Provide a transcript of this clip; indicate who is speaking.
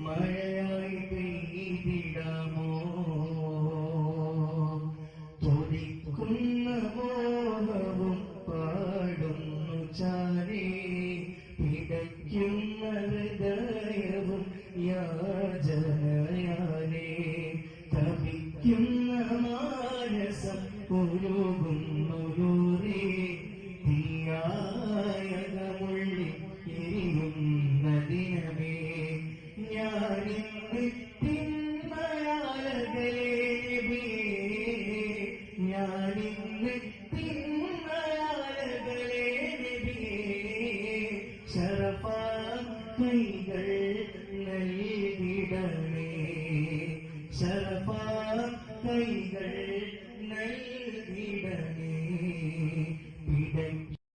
Speaker 1: മഴയായി പെയ്തിടാമോ തൊടിക്കുന്ന മോഹവും പാടുന്നു ചാരേ പിടയ്ക്കുന്ന ഹൃദയവും യാചനയാലേ തപിക്കുന്ന മാനസം ഉരുകുന്നൊരൂരേ തീയായകമുള്ളി എരിയുന്ന ദിനമേ ഞാനിന്ന് തിന്മയാലകലേ നബിയേ ഞാനിന്ന് തിന്മയാലകലേ നബിയേ ശറഫാ കൈകൾ